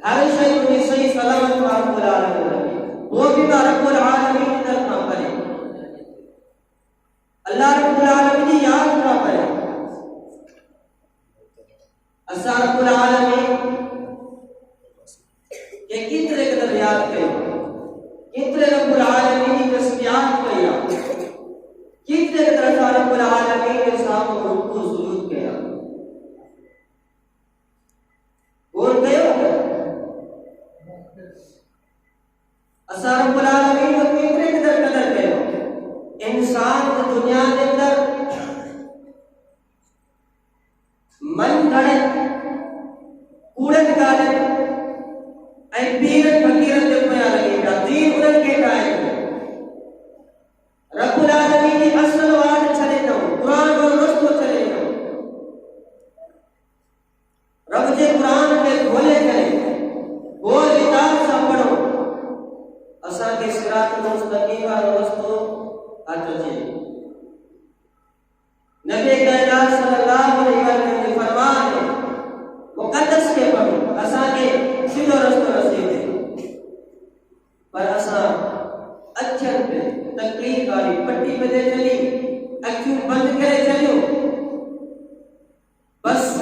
ہر شے صحیح سلامت رب العالمین وہ بھی رب العالمین کی طرف نہ کرے، اللہ رب العالمین کی یاد نہ کرے. اسا رب العالمین کہ کتنے قدر یاد کرے، کتنے رب العالمین کی تسبیحات کیا، کتنے قدر اسا رب العالمین کے سامنے رکوع سجود کیا. اور کہو اسا رب العالمین کو کتنے قدر قدر کہو. انسان کی دنیا کے اندر من گھڑے کوڑے نکالے اے پیرن فقیرن دے پیا لگے گا دین انہن کے ٹائم رب العالمین کی اصل وعد چلے جاؤ، قرآن اور رسط چلے جاؤ. رب جے قرآن کے کھولے کرے وہ کتاب سا پڑھو اسا کے صراط مستقیم اور رستو اچھے. نبی کائنات صلی اللہ علیہ وسلم نے فرمایا مقدس کے پڑھو اسا کے سیدھا رستہ رسیدے، پر اسا اچھن پہ تقریر کاری پٹی پہ دے چلی اکیوں بند کرے چلیو بس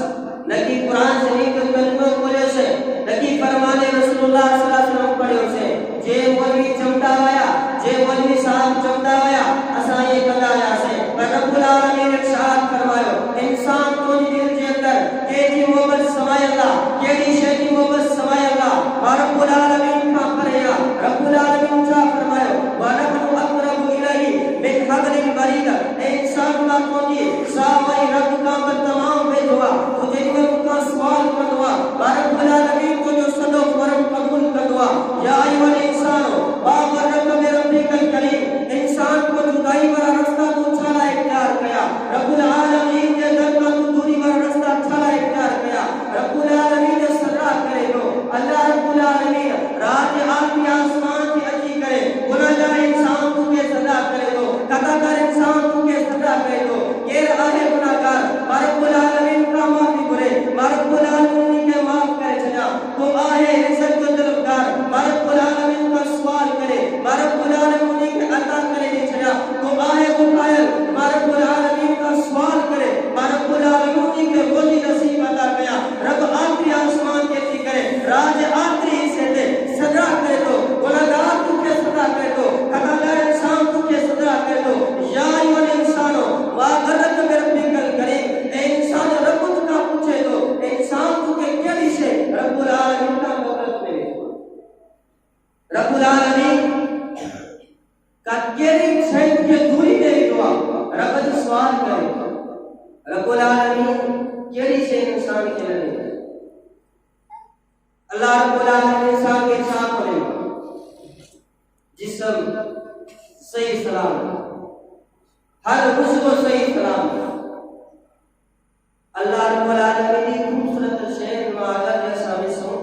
نکی قرآن شریف کے کلموں پڑھے سے نکی فرمانے رسول اللہ صلی اللہ علیہ وسلم پڑھے سے جے مولوی چمٹا آیا جے مولوی صاحب چمٹا آیا اسا یہ کدا آیا سے. پر رب العالمین ارشاد فرمایا انسان تو دل کے اندر کیڑی محبت سمائے اللہ، کیڑی شے دی محبت سمائے اللہ. اور رب العالمین کا فریا رب العالمین کا فرمایا ونحن اقرب الیہ من حبل الورید. اے انسان کا تو دی ساوی رب کا تمام بے دعا تجھے کا سوال کروا رب العالمین کو جو صدو فرم قبول کروا. یا ایھا الانسان وغرک بربک الکریم. انسان کو جدائی والا رستہ تو چھالا اختیار کیا، رب العالمین کے در کا تو دوری والا رستہ چھالا اختیار کیا. رب العالمین نے صدا کرے گو اللہ رب العالمین رات آدمی آسمان کی اچھی کرے گناہگار انسان تو کے صدا کرے گو، قطعگر انسان تو کے صدا کرے گو. یہ آئے گناہگار رب العالمین کا معافی کرے، رب العالمین کے معاف کرے چلا تو آئے رزق کو طلبگار رب العالمین کا سوال کرے، رب العالمین کے عطا کرے نہیں چلا تو آئے بخائر رب العالمین کا سوال کرے، رب العالمین کے روزی نصیب عطا کیا. رب آخری آسمان کے تھی کرے راج آخری سے دے صدا کرے دو گناہگار تو کے صدا کرے دو قطعگر انسان تو کے صدا کرے دو. یا ایھا الانسان وغرک بربک الکریم. اے انسان رب کا پوچھے دو انسان تو کے کیڑی سے رب العالمین کا مدد کرے. رب العالمین کا کیڑی سے کے دوری دے دعا رب سے سوال کرے. رب العالمین کیڑی سے انسان کے لئے اللہ رب العالمین انسان کے ساتھ کرے جسم صحیح سلام ہر عضو صحیح سلام. اللہ رب العالمین کی خوبصورت شہر معاذ جیسا مسو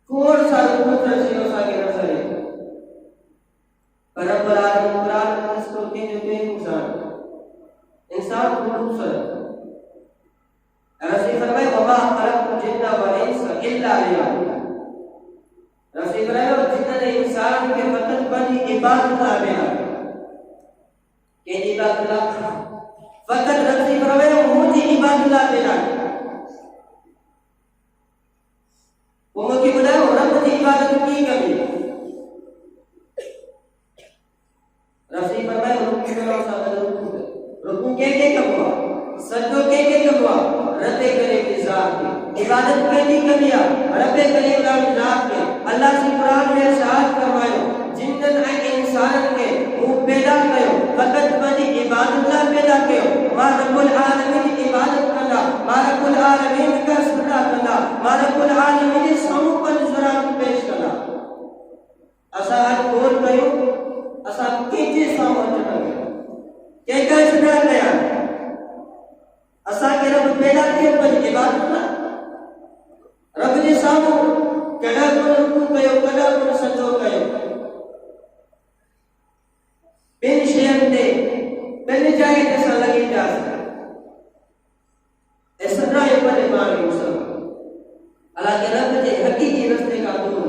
کون سا خوبصورت شہر سا کے نظر ہے. پر رب العالمین قرآن میں اس کو کہ جو بے انسان خوبصورت رسول فرمائے وما خلقت الجن والانس الا ليعبدون. رسول فرمائے جن نے انسان کے فقط بنی عبادت آبیا کہ عبادت اللہ فقط رسول فرمائے مجھے عبادت اللہ دینا وہ مجھے بتاؤ رب کی عبادت کی کبھی رسول فرمائے رکوع میں رکوع کے کب ہوا سجدوں کے کب ہوا رب کریم کی ذات کی عبادت کے کبھی رب کریم کی ذات کے. اللہ سے قرآن میں ارشاد فرمایا جنت انسان کے وہ پیدا کیو فقط بنی عبادت اللہ پیدا کیو ما رب العالمین عبادت کرنا ما رب العالمین کا صدا کرنا ما رب العالمین سامو پر نظرات پیش کرنا. اسا آج بول کیو اسا کیچے سامو چکا کہ کیسے صدا کیا اسا کے رب پیدا کیے پر عبادت نہ رب نے سامو کڑا کو رکوع کیو کڑا کو سجدو کیو بن شیم دے بن جائے جیسا لگی جا سکتا ایسا رائے پر ایمان مسلم اللہ کے رب جے حقیقی رستے کا دور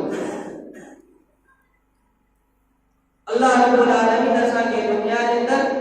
رب العالمین اساں کے دنیا دے اندر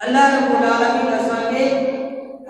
اللہ رب العالمین اساں کے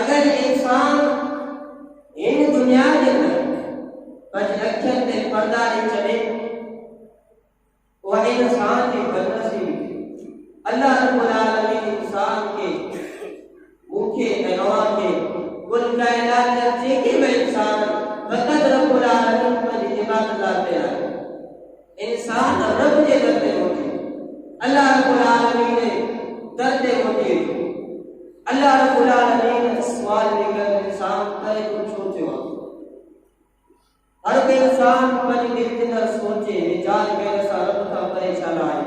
اگر انسان ان دنیا دے اندر بچ اکھن تے پردہ نہیں چلے وہ انسان کے بدنصیبی اللہ رب العالمین انسان کے مکھے حیوان کے کل کائنات کے کہ میں انسان فقط رب العالمین پر عبادت لاتے ہیں انسان رب کے درتے ہوتے اللہ رب العالمین نے درتے ہوتے اللہ رب العالمین سوال لے کر انسان کرے کچھ ہوتے ہو ہر کوئی انسان پر دل کے اندر سوچے جان کے رسا رب کا پریشان آئے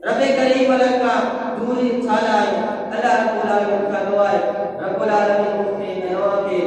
رب کریم الگ کا دوری چھالا آئے اللہ رب العالمین کا دعا ہے رب العالمین کے نوا کے